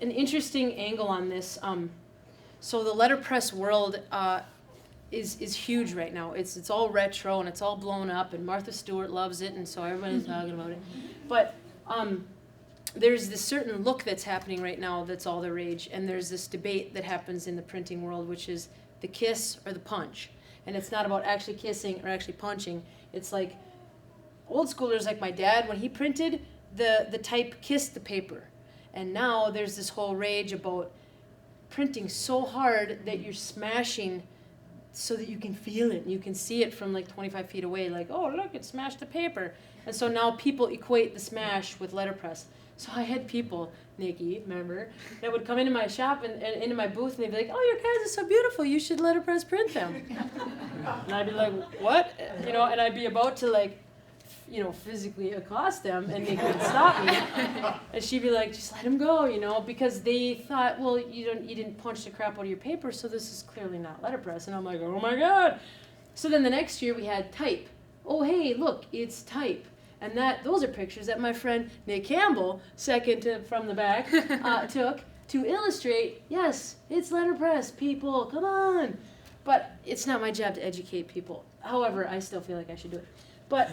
an interesting angle on this. So the letterpress world is huge right now. It's all retro and it's all blown up, and Martha Stewart loves it, and so everybody's talking about it. But there's this certain look that's happening right now that's all the rage, and there's this debate that happens in the printing world, which is the kiss or the punch. And it's not about actually kissing or actually punching. It's like old schoolers like my dad, when he printed, the type kissed the paper. And now there's this whole rage about printing so hard that you're smashing so that you can feel it and you can see it from like 25 feet away, like, oh, look, it smashed the paper. And so now people equate the smash with letterpress. So I had people, Nikki, remember, that would come into my shop and into my booth, and they'd be like, oh, your cards are so beautiful, you should letterpress print them. And I'd be like, what? You know, and I'd be about to, like, you know, physically accost them, and they couldn't stop me. And she'd be like, just let them go, you know, because they thought, well, you didn't punch the crap out of your paper, so this is clearly not letterpress. And I'm like, oh my God. So then the next year we had type. Oh, hey, look, it's type. And those are pictures that my friend Nick Campbell, from the back, took to illustrate, yes, it's letterpress, people, come on. But it's not my job to educate people. However, I still feel like I should do it. But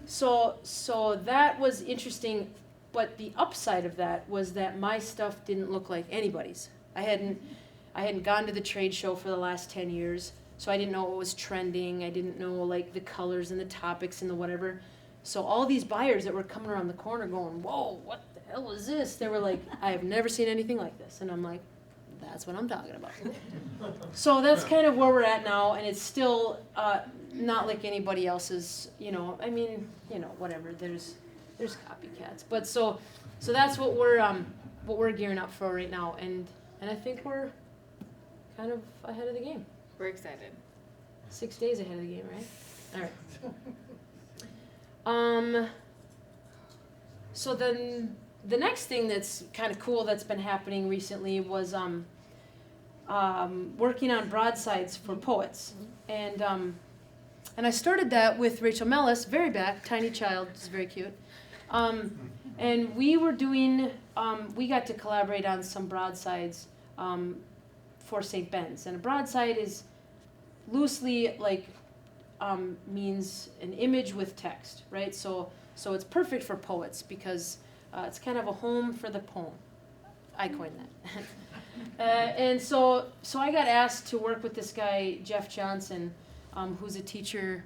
so that was interesting, but the upside of that was that my stuff didn't look like anybody's. I hadn't gone to the trade show for the last 10 years, so I didn't know what was trending. I didn't know like the colors and the topics and the whatever. So all these buyers that were coming around the corner going, whoa, what the hell is this? They were like, I have never seen anything like this. And I'm like, that's what I'm talking about. So that's kind of where we're at now, and it's still not like anybody else's, you know, I mean, you know, whatever, there's copycats. But so that's what we're gearing up for right now, and I think we're kind of ahead of the game. We're excited. 6 days ahead of the game, right? All right. So then the next thing that's kind of cool that's been happening recently was working on broadsides for poets. And I started that with Rachel Mellis, very back, tiny child, she's very cute. And we were doing, we got to collaborate on some broadsides for St. Ben's. And a broadside is loosely like, means an image with text, right? So it's perfect for poets because it's kind of a home for the poem. I coined that. And so I got asked to work with this guy, Jeff Johnson, who's a teacher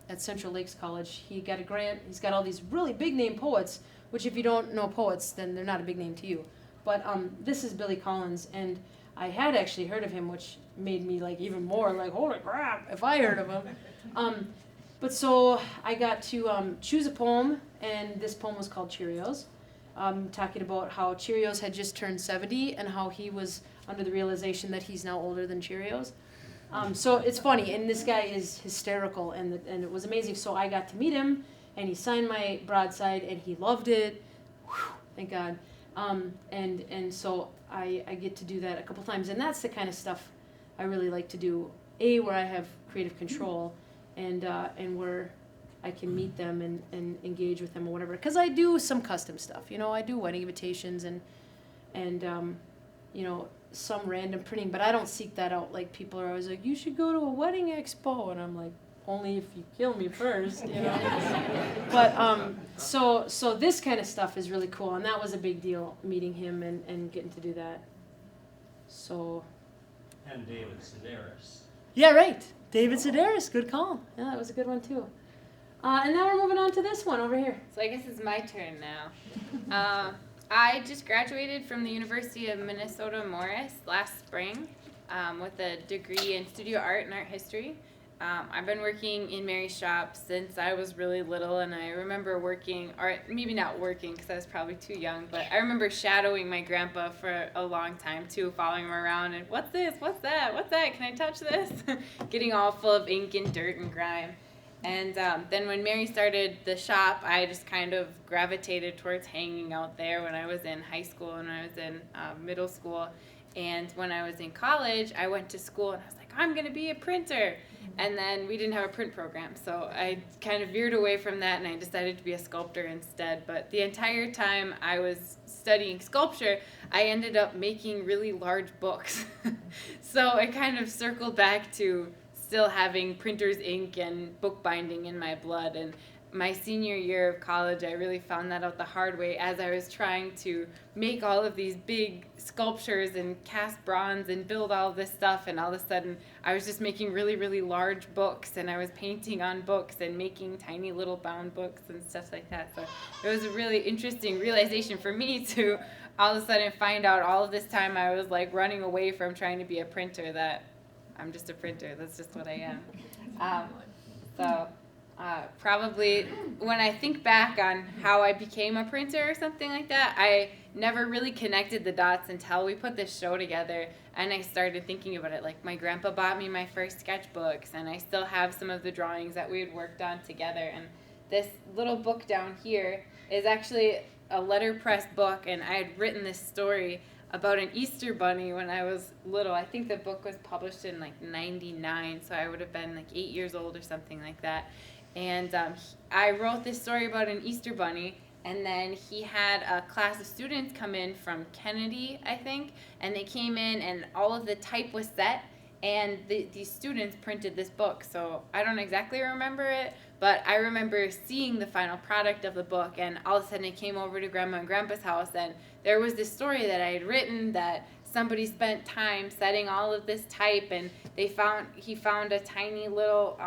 at Central Lakes College. He got a grant. He's got all these really big name poets, which if you don't know poets, then they're not a big name to you. But this is Billy Collins, and I had actually heard of him, which made me like even more like, holy crap, if I heard of him. But so I got to choose a poem, and this poem was called Cheerios, talking about how Cheerios had just turned 70 and how he was under the realization that he's now older than Cheerios. So it's funny, and this guy is hysterical, and it was amazing. So I got to meet him, and he signed my broadside, and he loved it. Whew, thank God. And so I get to do that a couple times, and that's the kind of stuff I really like to do. Where I have creative control, and where I can meet them and engage with them or whatever. Because I do some custom stuff, you know. I do wedding invitations and you know, some random printing, but I don't seek that out. Like people are always like, you should go to a wedding expo, and I'm like, only if you kill me first, you know. But so this kind of stuff is really cool, and that was a big deal, meeting him and getting to do that. So. And David Sedaris. Yeah, right. David Sedaris, good call. Yeah, that was a good one too. And now we're moving on to this one over here. So I guess it's my turn now. I just graduated from the University of Minnesota Morris last spring with a degree in studio art and art history. I've been working in Mary's shop since I was really little, and I remember working, or maybe not working because I was probably too young, but I remember shadowing my grandpa for a long time too, following him around and what's this, what's that, can I touch this? Getting all full of ink and dirt and grime. And then when Mary started the shop, I just kind of gravitated towards hanging out there when I was in high school and when I was in middle school. And when I was in college, I went to school and I was like, I'm going to be a printer. And then we didn't have a print program. So I kind of veered away from that and I decided to be a sculptor instead. But the entire time I was studying sculpture, I ended up making really large books. So it kind of circled back to still having printer's ink and bookbinding in my blood. And my senior year of college, I really found that out the hard way as I was trying to make all of these big sculptures and cast bronze and build all of this stuff. And all of a sudden, I was just making really, really large books, and I was painting on books and making tiny little bound books and stuff like that. So it was a really interesting realization for me to all of a sudden find out all of this time I was like running away from trying to be a printer that I'm just a printer. That's just what I am. Probably when I think back on how I became a printer or something like that, I never really connected the dots until we put this show together and I started thinking about it. Like, my grandpa bought me my first sketchbooks, and I still have some of the drawings that we had worked on together. And this little book down here is actually a letterpress book, and I had written this story about an Easter bunny when I was little. I think the book was published in like 99, so I would have been like 8 years old or something like that. And I wrote this story about an Easter bunny, and then he had a class of students come in from Kennedy, I think, and they came in and all of the type was set, and these students printed this book. So I don't exactly remember it, but I remember seeing the final product of the book, and all of a sudden it came over to Grandma and Grandpa's house, and there was this story that I had written that somebody spent time setting all of this type, and he found a tiny little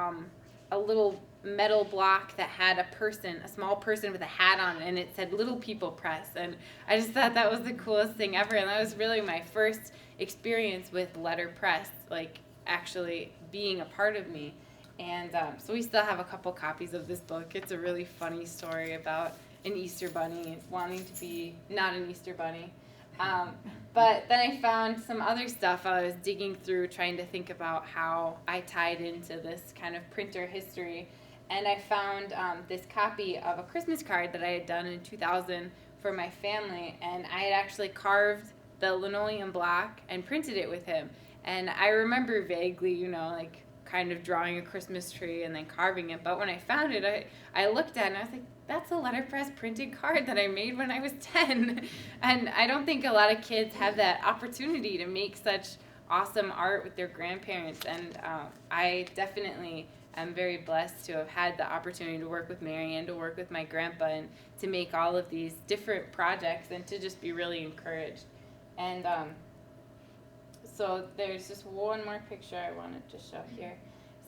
a little metal block that had a small person with a hat on it, and it said Little People Press. And I just thought that was the coolest thing ever, and that was really my first experience with letterpress, like actually being a part of me. And so we still have a couple copies of this book. It's a really funny story about an Easter bunny wanting to be not an Easter bunny. But then I found some other stuff I was digging through, trying to think about how I tied into this kind of printer history. And I found this copy of a Christmas card that I had done in 2000 for my family. And I had actually carved the linoleum block and printed it with him. And I remember vaguely, like kind of drawing a Christmas tree and then carving it. But when I found it, I looked at it and I was like, that's a letterpress printed card that I made when I was 10. And I don't think a lot of kids have that opportunity to make such awesome art with their grandparents. And I definitely am very blessed to have had the opportunity to work with Mary and to work with my grandpa and to make all of these different projects and to just be really encouraged. And so there's just one more picture I wanted to show here.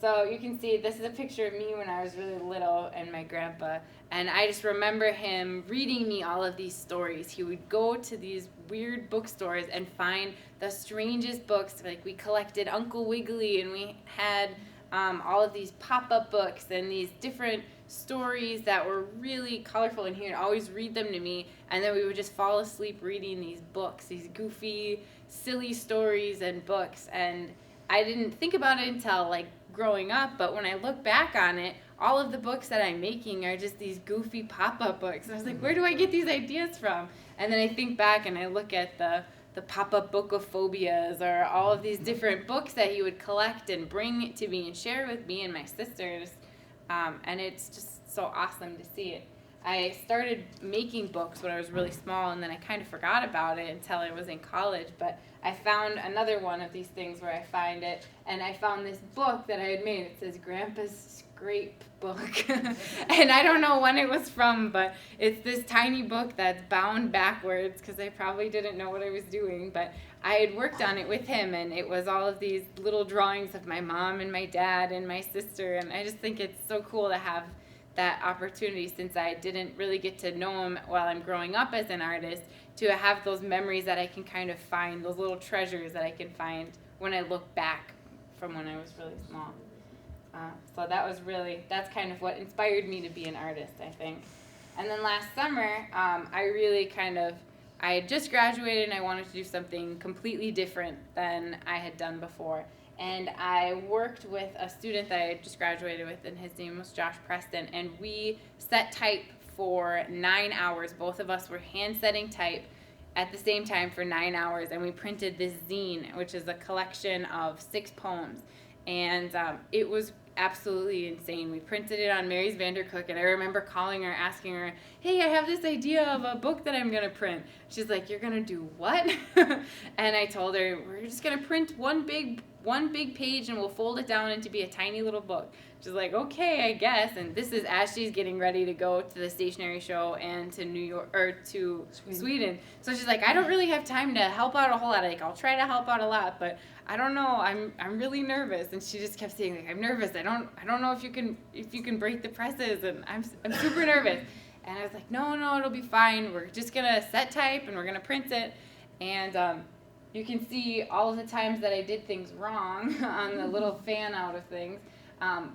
So you can see this is a picture of me when I was really little and my grandpa. And I just remember him reading me all of these stories. He would go to these weird bookstores and find the strangest books. Like, we collected Uncle Wiggily, and we had all of these pop-up books and these different stories that were really colorful, and he would always read them to me, and then we would just fall asleep reading these books, these goofy, silly stories and books. And I didn't think about it until like growing up, but when I look back on it, all of the books that I'm making are just these goofy pop-up books. And I was like, where do I get these ideas from? And then I think back and I look at the pop-up book of phobias, or all of these different books that he would collect and bring to me and share with me and my sisters. And it's just so awesome to see it. I started making books when I was really small, and then I kind of forgot about it until I was in college. But I found another one of these things where I find it, and I found this book that I had made. It says Grandpa's Scrape Book. And I don't know when it was from, but it's this tiny book that's bound backwards because I probably didn't know what I was doing. But I had worked on it with him, and it was all of these little drawings of my mom and my dad and my sister. And I just think it's so cool to have that opportunity, since I didn't really get to know him while I'm growing up as an artist, to have those memories that I can kind of find, those little treasures that I can find when I look back from when I was really small. So that's kind of what inspired me to be an artist, I think. And then last summer, I had just graduated and I wanted to do something completely different than I had done before. And I worked with a student that I had just graduated with, and his name was Josh Preston, and we set type for 9 hours. Both of us were hand setting type at the same time for 9 hours, and we printed this zine, which is a collection of 6 poems. And it was absolutely insane. We printed it on Mary's Vandercook, and I remember calling her, asking her, hey, I have this idea of a book that I'm going to print. She's like, you're going to do what? And I told her, we're just going to print one big page, and we'll fold it down into be a tiny little book. She's like, okay, I guess. And this is as she's getting ready to go to the stationery show and to New York, or to Sweden. So she's like, I don't really have time to help out a whole lot. Like, I'll try to help out a lot, but I don't know. I'm really nervous. And she just kept saying, like, I'm nervous. I don't know if you can break the presses, and I'm super nervous. And I was like, no, it'll be fine. We're just gonna set type and we're gonna print it. And you can see all of the times that I did things wrong on the little fan out of things.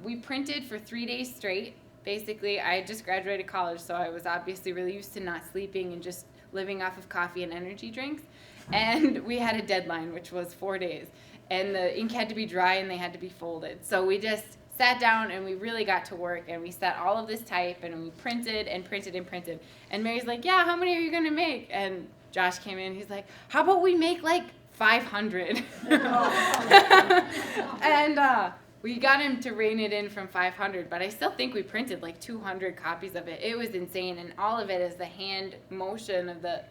We printed for 3 days straight. Basically, I had just graduated college, so I was obviously really used to not sleeping and just living off of coffee and energy drinks. And we had a deadline, which was 4 days. And the ink had to be dry and they had to be folded. So we just sat down and we really got to work, and we set all of this type, and we printed and printed and printed. And Mary's like, yeah, how many are you going to make? And Josh came in, he's like, how about we make like 500? And we got him to rein it in from 500, but I still think we printed like 200 copies of it. It was insane, and all of it is the hand motion of the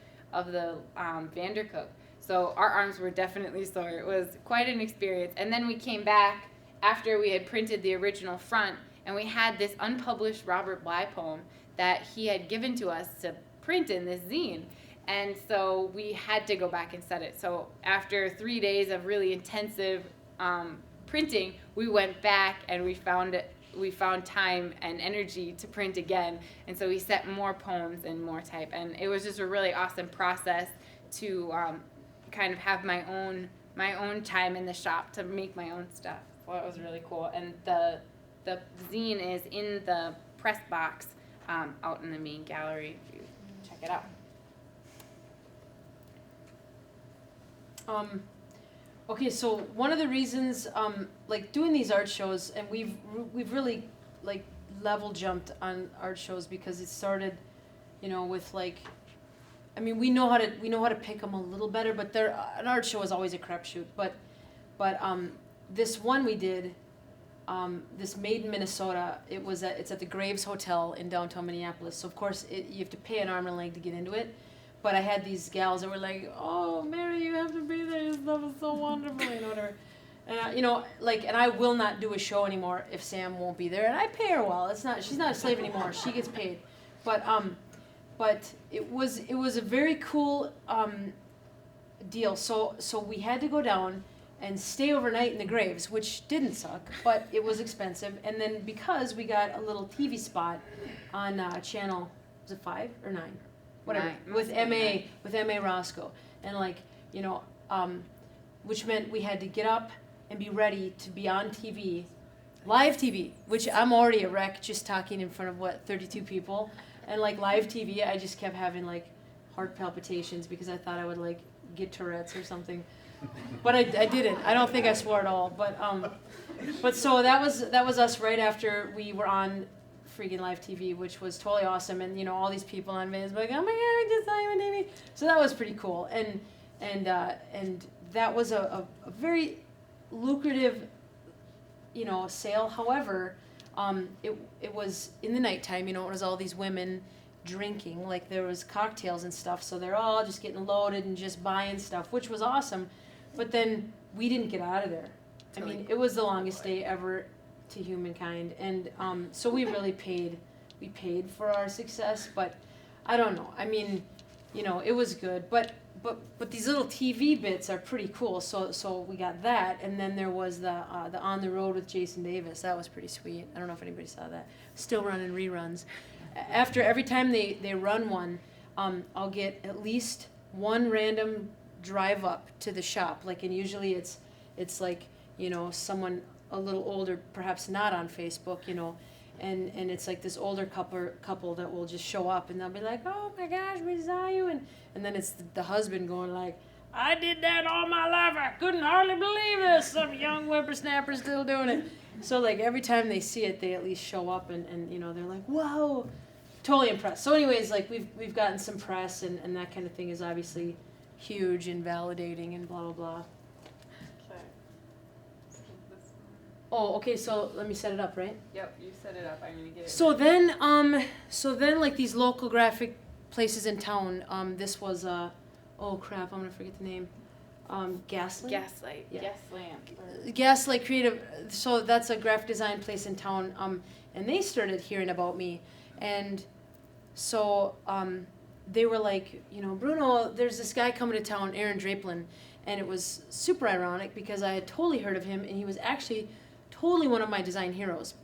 Vandercook. So our arms were definitely sore. It was quite an experience. And then we came back after we had printed the original front, and we had this unpublished Robert Bly poem that he had given to us to print in this zine. And so we had to go back and set it. So after 3 days of really intensive printing, we went back and we found time and energy to print again. And so we set more poems and more type. And it was just a really awesome process to kind of have my own time in the shop to make my own stuff. Well, it was really cool. And the zine is in the press box out in the main gallery if you check it out. Okay, so one of the reasons, like doing these art shows, and we've really like level jumped on art shows because it started, with like, I mean, we know how to pick them a little better, but an art show is always a crapshoot. But this one we did, this Made in Minnesota, it's at the Graves Hotel in downtown Minneapolis. So of course you have to pay an arm and a leg to get into it. But I had these gals that were like, "Oh, Mary, you have to be there. Your stuff is so wonderful," whatever. And and I will not do a show anymore if Sam won't be there. And I pay her well. She's not a slave anymore. She gets paid. But it was a very cool deal. So we had to go down and stay overnight in the Graves, which didn't suck, but it was expensive. And then because we got a little TV spot on channel, was it 5 or 9? Whatever, with MA Roscoe, and which meant we had to get up and be ready to be on TV, live TV, which I'm already a wreck just talking in front of 32 people, and live TV, I just kept having heart palpitations because I thought I would get Tourette's or something, but I didn't. I don't think I swore at all, but so that was us right after we were on freaking live TV, which was totally awesome, and all these people on Facebook, oh my god, we just saw you on TV. So that was pretty cool, and that was a very lucrative, sale. However, it was in the nighttime. It was all these women drinking, there was cocktails and stuff. So they're all just getting loaded and just buying stuff, which was awesome. But then we didn't get out of there. Totally. I mean, it was the longest day ever to humankind, and so we really paid for our success, but I don't know, I mean, it was good, but these little TV bits are pretty cool, so we got that, and then there was the On the Road with Jason Davis. That was pretty sweet. I don't know if anybody saw that. Still running reruns. After every time they run one, I'll get at least one random drive up to the shop, and usually it's someone a little older, perhaps not on Facebook, and it's this older couple that will just show up, and they'll be like, "Oh my gosh, we saw you," and then it's the husband going "I did that all my life. I couldn't hardly believe this. Some young whippersnapper still doing it." So every time they see it, they at least show up, and they're like, "Whoa." totally impressed. So anyways, like we've gotten some press and that kind of thing is obviously huge and validating and blah blah blah. Oh, okay, so let me set it up, right? Yep, you set it up. I'm gonna get it. So then like these local graphic places in town, this was oh crap, I'm gonna forget the name. Gaslight? Gaslight. Yeah. Gaslamp. Gaslight Creative, so that's a graphic design place in town, and they started hearing about me, and so they were like, you know, Bruno, there's this guy coming to town, Aaron Draplin, and it was super ironic because I had totally heard of him, and he was actually totally one of my design heroes,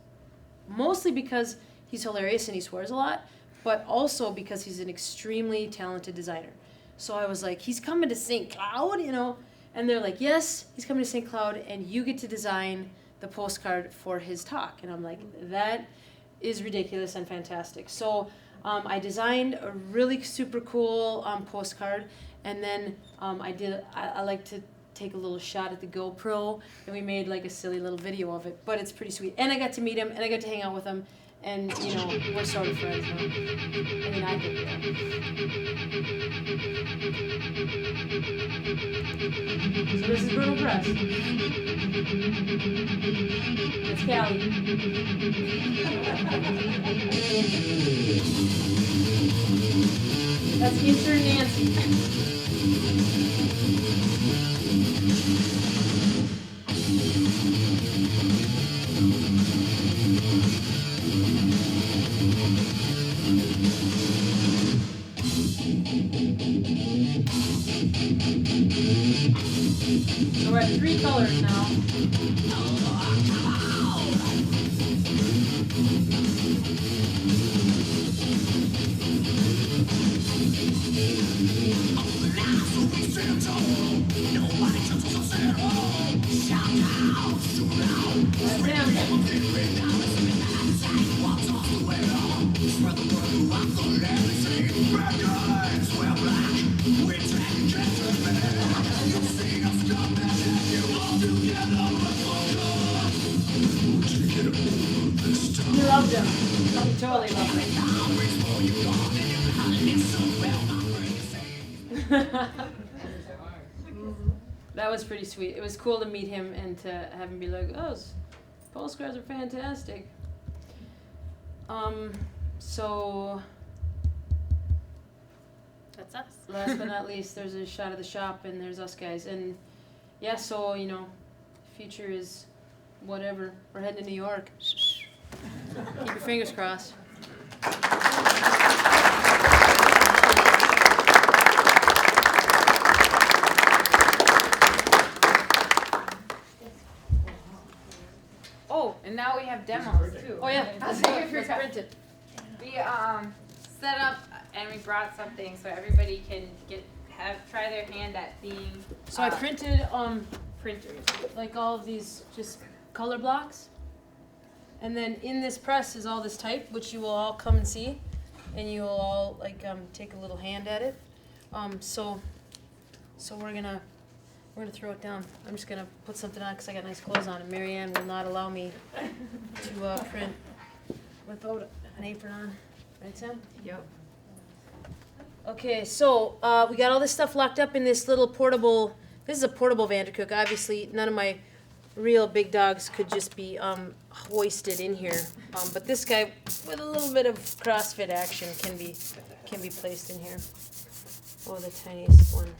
mostly because he's hilarious and he swears a lot, but also because he's an extremely talented designer. So I was like, he's coming to St. Cloud, you know? And they're like, yes, he's coming to St. Cloud, and you get to design the postcard for his talk. And I'm like, that is ridiculous and fantastic. So I designed a really super cool postcard, and then I like to take a little shot at the GoPro, and we made like a silly little video of it, but it's pretty sweet. And I got to meet him, and I got to hang out with him, and you know, we're sort of friends now. I mean, I think we are. So this is Bruno Press. It's Callie. That's intern Nancy. So we're at 3 colors now. You loved him. You totally loved him. That was pretty sweet. It was cool to meet him and to have him be like, oh, postcards are fantastic. So That's us. last but not least, there's a shot of the shop, and there's us guys. And yeah, so, you know, future is whatever. We're heading to New York. Keep your fingers crossed. Oh, and now we have demos too. Oh yeah, let's do it. Let's print it. We set up and we brought something so everybody can try their hand at being So I printed printers. like all of these just color blocks, and then in this press is all this type, which you will all come and see, and you will all like take a little hand at it. So we're gonna throw it down. I'm just gonna put something on because I got nice clothes on, and Marianne will not allow me to print without an apron on. Right, Sam? Yep. Okay, so we got all this stuff locked up in this little portable. This is a portable Vandercook. Obviously, none of my real big dogs could just be hoisted in here. But this guy, with a little bit of CrossFit action, can be placed in here. Oh, the tiniest one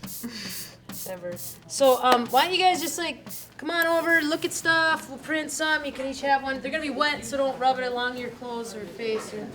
ever. So why don't you guys just like come on over, look at stuff. We'll print some. You can each have one. They're gonna be wet, so don't rub it along your clothes or face or.